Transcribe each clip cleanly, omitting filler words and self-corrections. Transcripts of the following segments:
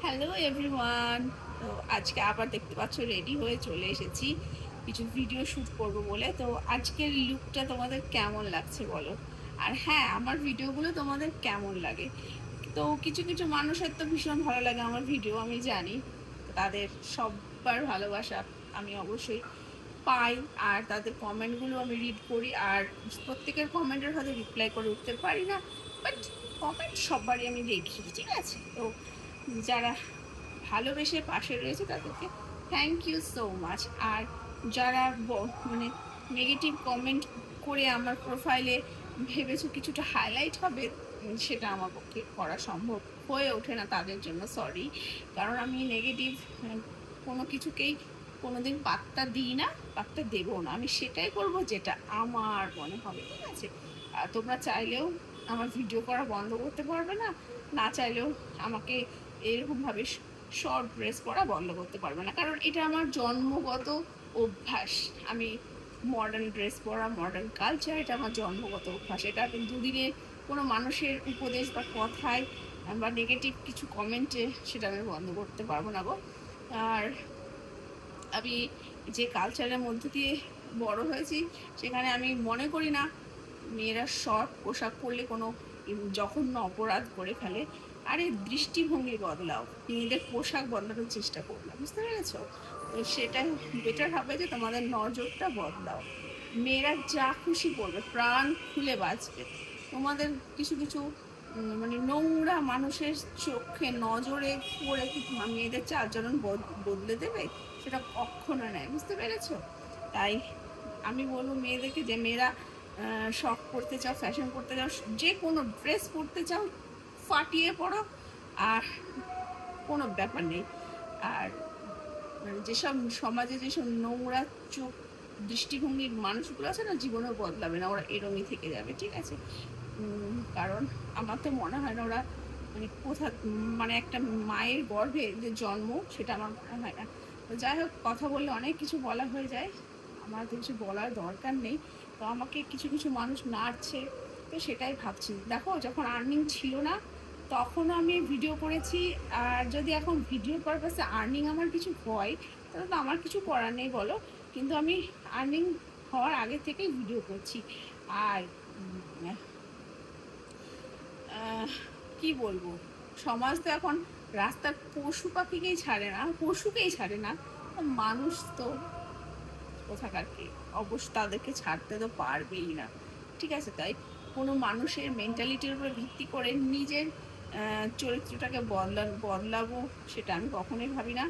Hello everyone. তো আজকে আবার দেখতে পাচ্ছ রেডি হয়ে চলে এসেছি কিছু ভিডিও শ্যুট করব বলে। তো আজকের লুকটা তোমাদের কেমন লাগছে বলো, আর হ্যাঁ আমার ভিডিওগুলো তোমাদের কেমন লাগে। তো কিছু কিছু মানুষের তো ভীষণ ভালো লাগে আমার ভিডিও, আমি জানি। তো তাদের সবার ভালোবাসা আমি অবশ্যই পাই, আর তাদের কমেন্টগুলো আমি রিড করি, আর প্রত্যেকের কমেন্টের হয়তো রিপ্লাই করে উঠতে পারি না, বাট কমেন্ট সবারই আমি দেখি, ঠিক আছে। তো যারা ভালোবেসে পাশে রয়েছে তাদেরকে থ্যাংক ইউ সো মাচ। আর যারা মানে নেগেটিভ কমেন্ট করে আমার প্রোফাইলে ভেবেছো কিছুটা হাইলাইট হবে, সেটা আমার পক্ষে করা সম্ভব হয়ে ওঠে না, তাদের জন্য সরি। কারণ আমি নেগেটিভ কোনো কিছুকেই কোনোদিন পাত্তা দিই না, পাত্তা দেবো না। আমি সেটাই করব যেটা আমার মনে হবে, ঠিক আছে। আর তোমরা চাইলেও আমার ভিডিও করা বন্ধ করতে পারবে না, না চাইলেও আমাকে এরকমভাবে শর্ট ড্রেস পরা বন্ধ করতে পারবে না, কারণ এটা আমার জন্মগত অভ্যাস। আমি মডার্ন ড্রেস পরা, মডার্ন কালচার, এটা আমার জন্মগত অভ্যাস। এটা দুদিনে কোনো মানুষের উপদেশ বা কথায় বা নেগেটিভ কিছু কমেন্টে সেটা আমি বন্ধ করতে পারবো না গো। আর আমি যে কালচারের মধ্যে দিয়ে বড় হয়েছি, সেখানে আমি মনে করি না মেয়েরা শর্ট পোশাক পরলে কোনো জঘন্য অপরাধ করে ফেলে। আরে দৃষ্টিভঙ্গি বদলাও, মেয়েদের পোশাক বদলানোর চেষ্টা করলাম, বুঝতে পেরেছো? তো সেটাই বেটার হবে যে তোমাদের নজরটা বদলাও। মেয়েরা যা খুশি করবে, প্রাণ খুলে বাঁচবে। তোমাদের কিছু কিছু মানে নোংরা মানুষের চোখে নজরে পড়ে কি মেয়েদের চালচলন বদলে দেবে? সেটা কখনো নয়, বুঝতে পেরেছো? তাই আমি বলবো মেয়েদেরকে, যে মেয়েরা শখ করতে চাও, ফ্যাশন করতে চাও, যে কোনো ড্রেস পরতে চাও, ফাটিয়ে পড়ো, আর কোনো ব্যাপার নেই। আর মানে যেসব সমাজে যেসব নোংরা চোখ দৃষ্টিভঙ্গির মানুষগুলো আছে না, জীবনেও বদলাবে না, ওরা এরমই থেকে যাবে, ঠিক আছে। কারণ আমার তো মনে হয় না ওরা মানে মানে একটা মায়ের গর্ভে যে জন্ম, সেটা আমার মনে হয় না। তো যাই হোক, কথা বললে অনেক কিছু বলা হয়ে যায়, আমার তো কিছু বলার দরকার নেই। তো আমাকে কিছু কিছু মানুষ নাড়ছে, তো সেটাই ভাবছি। দেখো, যখন আর্নিং ছিল না তখনও আমি ভিডিও করেছি, আর যদি এখন ভিডিও পারপাসে আর্নিং আমার কিছু হয়, তাহলে তো আমার কিছু করার নেই বলো। কিন্তু আমি আর্নিং হওয়ার আগে থেকেই ভিডিও করছি। আর কি বলবো, সমাজ তো এখন রাস্তার পশু পাখিকেই ছাড়ে না, পশুকেই ছাড়ে না, মানুষ তো কোথাকার কি, অবশ্য তাদেরকে ছাড়তে তো পারবেই না, ঠিক আছে। তাই কোনো মানুষের মেন্টালিটির উপর ভিত্তি করে নিজের চরিত্রটাকে বদলাবো, সেটা আমি কখনোই ভাবি না।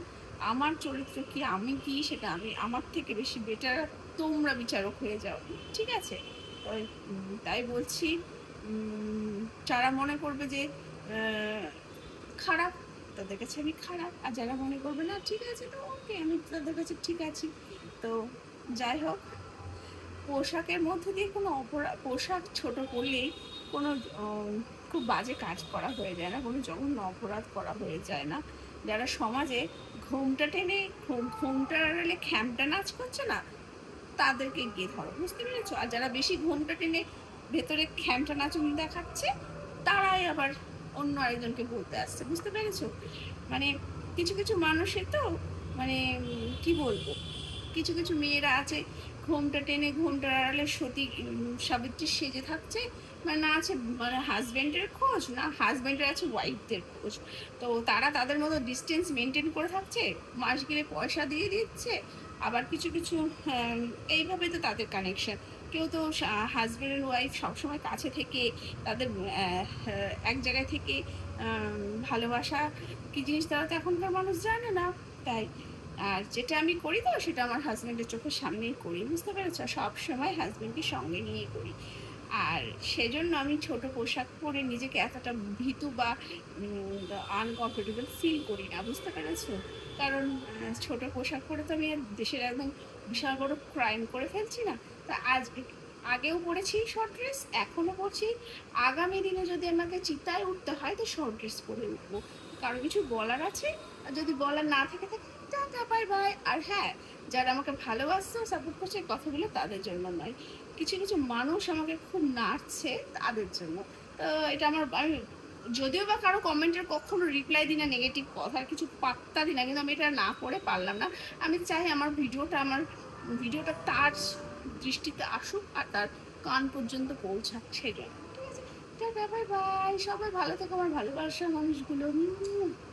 আমার চরিত্র কি, আমি কি, সেটা আমি, আমার থেকে বেশি বেটার তোমরা বিচারক হয়ে যাও, ঠিক আছে। তাই বলছি, যারা মনে করবে যে খারাপ, তাদের কাছে আমি খারাপ, আর যারা মনে করবে না ঠিক আছে, তো ওকে, আমি তাদের কাছে ঠিক আছি। তো যাই হোক, পোশাকের মধ্যে দিয়ে কোনো পোশাক ছোট করলেই কোনো খুব বাজে কাজ করা হয়ে যায় না, কোনো জঘন্য অপরাধ করা হয়ে যায় না। যারা সমাজে ঘোমটা টেনে ঘোমটা আড়ালে খ্যামটা নাচ করছে না, তাদেরকে গিয়ে ধরো, বুঝতে পেরেছো? আর যারা বেশি ঘোমটা টেনে ভেতরে খ্যামটা নাচুন দেখাচ্ছে, তারাই আবার অন্য আরেকজনকে বলতে আসছে, বুঝতে পেরেছো? মানে কিছু কিছু মানুষের তো মানে কি বলবো, কিছু কিছু মেয়েরা আছে ঘোমটা টেনে ঘোমটার আড়ালে সতী সাবিত্রী সেজে থাকছে, মানে না আছে মানে হাজব্যান্ডের খোঁজ, না হাজব্যান্ডের আছে ওয়াইফদের খোঁজ। তো তারা তাদের মতো ডিস্টেন্স মেনটেন করে থাকছে, মাস গেলে পয়সা দিয়ে দিচ্ছে। আবার কিছু কিছু এইভাবে তো তাদের কানেকশন। কেউ তো হাজব্যান্ড অ্যান্ড ওয়াইফ সবসময় কাছে থেকে তাদের এক জায়গায় থেকে ভালোবাসা কি জিনিস তারা তো এখনকার মানুষ জানে না। তাই আর যেটা আমি করি, তো সেটা আমার হাজব্যান্ডের চোখের সামনেই করি, বুঝতে পেরেছ? সবসময় হাজব্যান্ডকে সঙ্গে নিয়ে করি। আর সেজন্য আমি ছোট পোশাক পরে নিজেকে এতটা ভীতু বা আনকমফোর্টেবল ফিল করি না, বুঝতে পেরেছো? কারণ ছোট পোশাক পরে তো আমি আর দেশের একদম বিশাল বড় ক্রাইম করে ফেলছি না। তা আগেও পরেছি শর্ট ড্রেস, এখনও পরছি। আগামী দিনে যদি আমাকে চিতায় উঠতে হয়, তো শর্ট ড্রেস পরে উঠবো। কারো কিছু বলার আছে, আর যদি বলার না থাকে টাটা বাই বাই। আর হ্যাঁ, যারা আমাকে ভালোবাসছে, সাপোর্ট করছে, কথাগুলো তাদের জন্য নয়, কিছু কিছু মানুষ আমাকে খুব নাড়ছে তাদের জন্য। তো এটা আমার, আমি যদিও বা কারো কমেন্টের কখনো রিপ্লাই দিই না, নেগেটিভ কথার কিছু পাত্তা দিই না, কিন্তু আমি এটা না করে পারলাম না। আমি চাই আমার ভিডিওটা তার দৃষ্টিতে আসুক আর তার কান পর্যন্ত পৌঁছাক, সেজন্য। ঠিক আছে? Tata, bye bye. সবাই ভালো থেকো আমার ভালোবাসার মানুষগুলো।